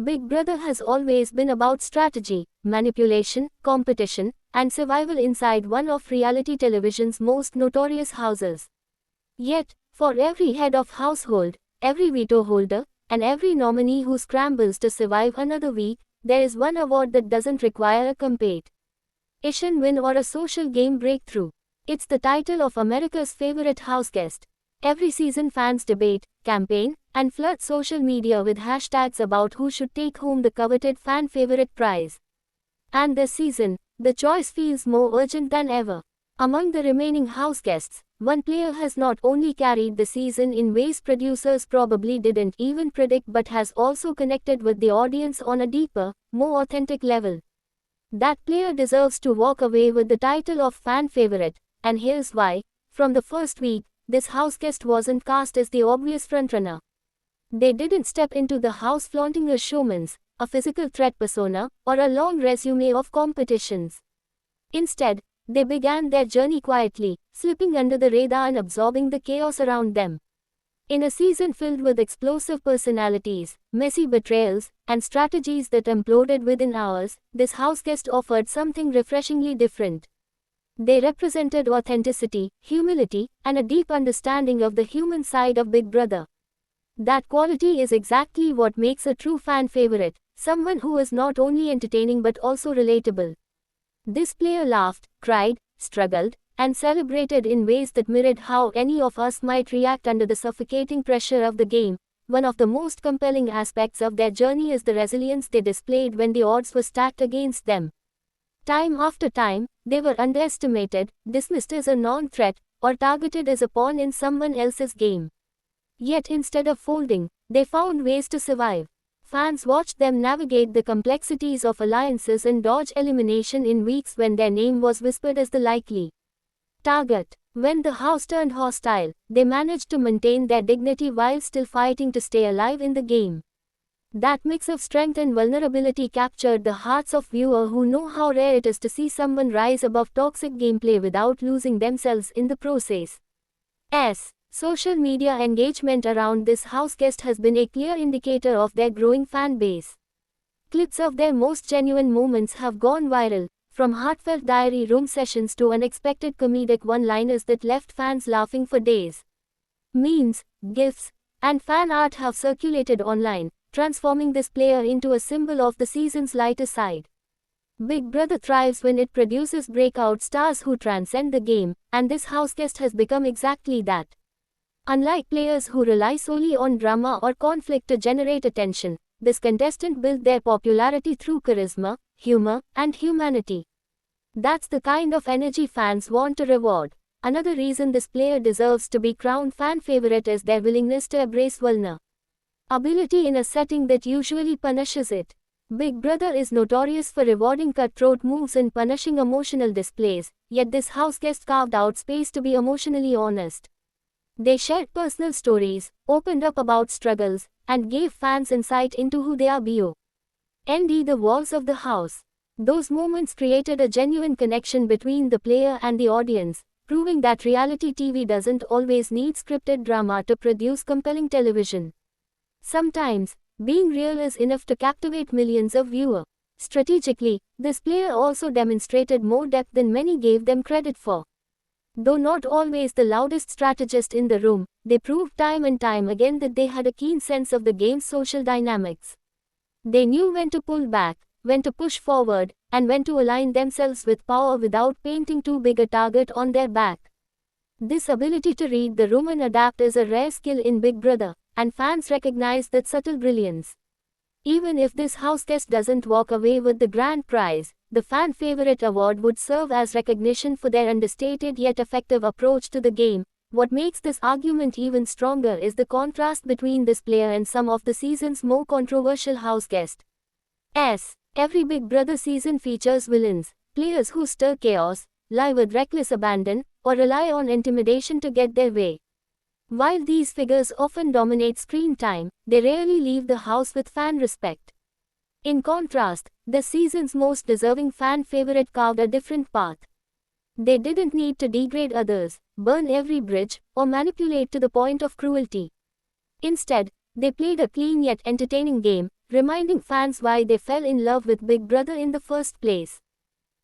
Big Brother has always been about strategy, manipulation, competition, and survival inside one of reality television's most notorious houses. Yet, for every head of household, every veto holder, and every nominee who scrambles to survive another week, there is one award that doesn't require a compete, win, or a social game breakthrough. It's the title of America's favorite house guest. Every season fans debate, campaign, and flood social media with hashtags about who should take home the coveted fan favorite prize. And this season, the choice feels more urgent than ever. Among the remaining house guests, one player has not only carried the season in ways producers probably didn't even predict but has also connected with the audience on a deeper, more authentic level. That player deserves to walk away with the title of fan favorite, and here's why. From the first week, this house guest wasn't cast as the obvious frontrunner. They didn't step into the house flaunting a showman's, a physical threat persona, or a long resume of competitions. Instead, they began their journey quietly, slipping under the radar and absorbing the chaos around them. In a season filled with explosive personalities, messy betrayals, and strategies that imploded within hours, this house guest offered something refreshingly different. They represented authenticity, humility, and a deep understanding of the human side of Big Brother. That quality is exactly what makes a true fan favorite, someone who is not only entertaining but also relatable. This player laughed, cried, struggled, and celebrated in ways that mirrored how any of us might react under the suffocating pressure of the game. One of the most compelling aspects of their journey is the resilience they displayed when the odds were stacked against them. Time after time, they were underestimated, dismissed as a non-threat, or targeted as a pawn in someone else's game. Yet instead of folding, they found ways to survive. Fans watched them navigate the complexities of alliances and dodge elimination in weeks when their name was whispered as the likely target. When the house turned hostile, they managed to maintain their dignity while still fighting to stay alive in the game. That mix of strength and vulnerability captured the hearts of viewers who know how rare it is to see someone rise above toxic gameplay without losing themselves in the process. Social media engagement around this house guest has been a clear indicator of their growing fan base. Clips of their most genuine moments have gone viral, from heartfelt diary room sessions to unexpected comedic one-liners that left fans laughing for days. Memes, GIFs, and fan art have circulated online, transforming this player into a symbol of the season's lighter side. Big Brother thrives when it produces breakout stars who transcend the game, and this house guest has become exactly that. Unlike players who rely solely on drama or conflict to generate attention, this contestant built their popularity through charisma, humor, and humanity. That's the kind of energy fans want to reward. Another reason this player deserves to be crowned fan favorite is their willingness to embrace vulnerability in a setting that usually punishes it. Big Brother is notorious for rewarding cutthroat moves and punishing emotional displays, yet this house guest carved out space to be emotionally honest. They shared personal stories, opened up about struggles, and gave fans insight into who they are beyond the walls of the house. Those moments created a genuine connection between the player and the audience, proving that reality TV doesn't always need scripted drama to produce compelling television. Sometimes, being real is enough to captivate millions of viewers. Strategically, this player also demonstrated more depth than many gave them credit for. Though not always the loudest strategist in the room, they proved time and time again that they had a keen sense of the game's social dynamics. They knew when to pull back, when to push forward, and when to align themselves with power without painting too big a target on their back. This ability to read the room and adapt is a rare skill in Big Brother, and fans recognize that subtle brilliance. Even if this house guest doesn't walk away with the grand prize, the Fan Favorite Award would serve as recognition for their understated yet effective approach to the game. What makes this argument even stronger is the contrast between this player and some of the season's more controversial house guests. Every Big Brother season features villains, players who stir chaos, lie with reckless abandon, or rely on intimidation to get their way. While these figures often dominate screen time, they rarely leave the house with fan respect. In contrast, the season's most deserving fan favorite carved a different path. They didn't need to degrade others, burn every bridge, or manipulate to the point of cruelty. Instead, they played a clean yet entertaining game, reminding fans why they fell in love with Big Brother in the first place.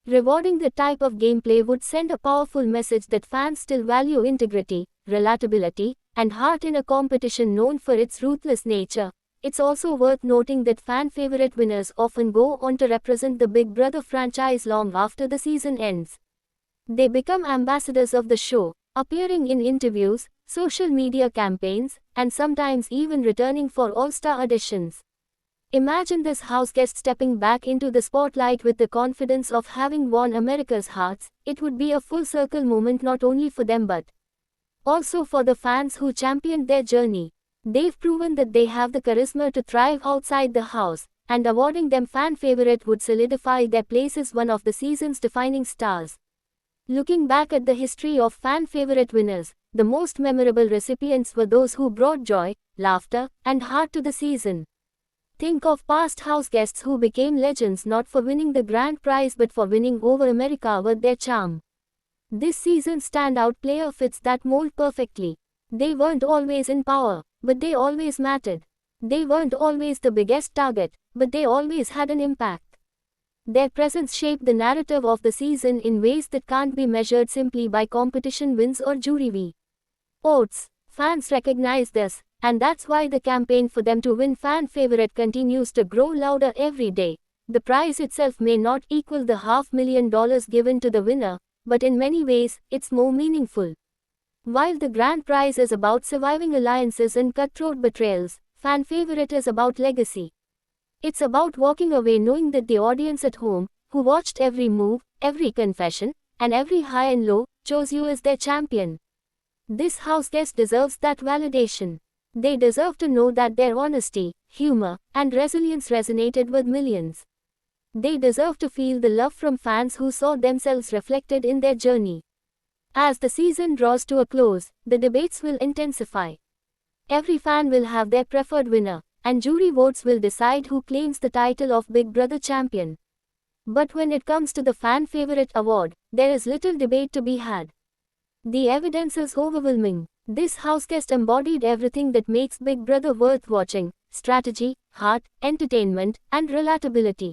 Rewarding the type of gameplay would send a powerful message that fans still value integrity, relatability, and heart in a competition known for its ruthless nature. It's also worth noting that fan favorite winners often go on to represent the Big Brother franchise long after the season ends. They become ambassadors of the show, appearing in interviews, social media campaigns, and sometimes even returning for all-star auditions. Imagine this house guest stepping back into the spotlight with the confidence of having won America's hearts. It would be a full-circle moment not only for them but also for the fans who championed their journey. They've proven that they have the charisma to thrive outside the house, and awarding them fan favorite would solidify their place as one of the season's defining stars. Looking back at the history of fan favorite winners, the most memorable recipients were those who brought joy, laughter, and heart to the season. Think of past house guests who became legends not for winning the grand prize but for winning over America with their charm. This season's standout player fits that mold perfectly. They weren't always in power, but they always mattered. They weren't always the biggest target, but they always had an impact. Their presence shaped the narrative of the season in ways that can't be measured simply by competition wins or jury votes. Fans recognize this, and that's why the campaign for them to win fan favorite continues to grow louder every day. The prize itself may not equal the $500,000 given to the winner, but in many ways, it's more meaningful. While the grand prize is about surviving alliances and cutthroat betrayals, fan favorite is about legacy. It's about walking away knowing that the audience at home, who watched every move, every confession, and every high and low, chose you as their champion. This house guest deserves that validation. They deserve to know that their honesty, humor, and resilience resonated with millions. They deserve to feel the love from fans who saw themselves reflected in their journey. As the season draws to a close, the debates will intensify. Every fan will have their preferred winner, and jury votes will decide who claims the title of Big Brother champion. But when it comes to the fan favorite award, there is little debate to be had. The evidence is overwhelming. This house guest embodied everything that makes Big Brother worth watching: strategy, heart, entertainment, and relatability.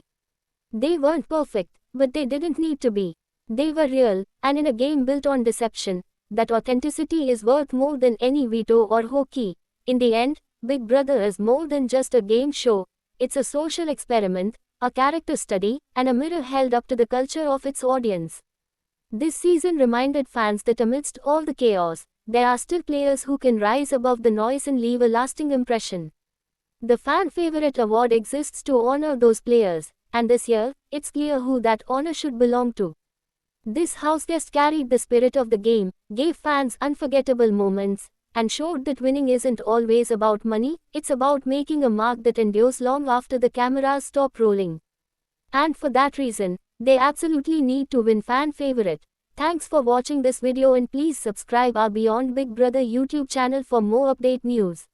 They weren't perfect, but they didn't need to be. They were real, and in a game built on deception, that authenticity is worth more than any veto or hockey. In the end, Big Brother is more than just a game show. It's a social experiment, a character study, and a mirror held up to the culture of its audience. This season reminded fans that amidst all the chaos, there are still players who can rise above the noise and leave a lasting impression. The Fan Favorite Award exists to honor those players, and this year, it's clear who that honor should belong to. This house guest carried the spirit of the game, gave fans unforgettable moments, and showed that winning isn't always about money, it's about making a mark that endures long after the cameras stop rolling. And for that reason, they absolutely need to win Fan Favorite. Thanks for watching this video and please subscribe our Beyond Big Brother YouTube channel for more update news.